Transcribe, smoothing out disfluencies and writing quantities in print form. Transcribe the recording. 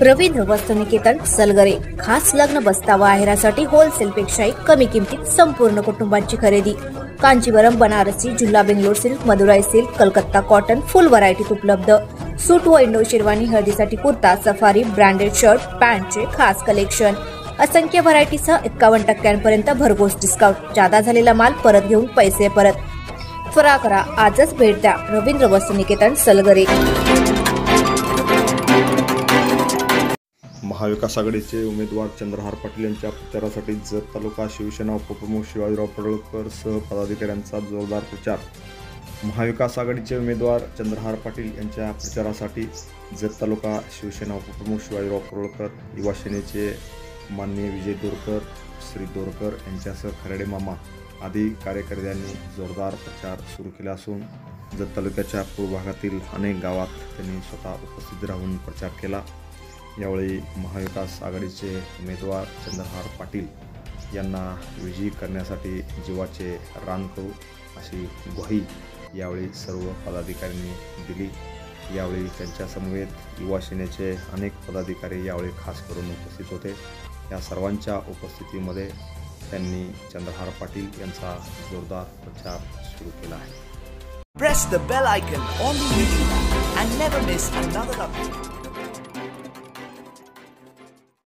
रवींद्र वस्त्रनिकेतन सलगरे खास लग्न बस्ता व आहेरासाठी होलसेल पेक्षाही कमी किमतीत संपूर्ण कुटुंबांची खरेदी। कांजीवरम, बनारसी, झुल्ला, Bangalore silk, Madurai silk, Calcutta cotton full व्हरायटीत उपलब्ध। सूट व इंडो शेरवानी, हळदीसाठी कुर्ता, सफारी, ब्रँडेड शर्ट, पॅन्टचे खास कलेक्शन। असंख्य व्हरायटीसह 51% भरघोस डिस्काउंट। जादा झालेला माल परत घेऊन पैसे परत। त्वरा करा, आजच भेट द्या रवींद्र वस्त्रनिकेतन सलगरे। महाविकास आघाडीचे उमेदवार चंद्रहार पाटील यांच्या प्रचारासाठी जत तालुका शिवसेना उपप्रमुख शिवाजीराव पडळकर सह पदाधिकाऱ्यांचा जोरदार प्रचार। महाविकास आघाडीचे उमेदवार चंद्रहार पाटील यांच्या प्रचारासाठी जत तालुका शिवसेना उपप्रमुख शिवाजीराव पडळकर, युवा सेनेचे माननीय विजय दोरकर, श्री दोरकर यांच्यासह खराडे मामा आदी कार्यकर्त्यांनी जोरदार प्रचार सुरू केला असून जत तालुक्याच्या पूर्व भागातील अनेक गावात त्यांनी स्वतः उपस्थित राहून प्रचार केला। यावेळी महाविकास आघाडीचे उमेदवार चंद्रहार पाटील यांना विजयी करण्यासाठी जीवाचे रान करू अशी ग्वाही यावेळी सर्व पदाधिकाऱ्यांनी दिली। यावेळी त्यांच्या समवेत युवा सेनेचे अनेक पदाधिकारी यावेळी खास करून उपस्थित होते। या सर्वांच्या उपस्थितीमध्ये त्यांनी चंद्रहार पाटील यांचा जोरदार प्रचार सुरू केला आहे। Press the bell icon on the YouTube and never miss another update.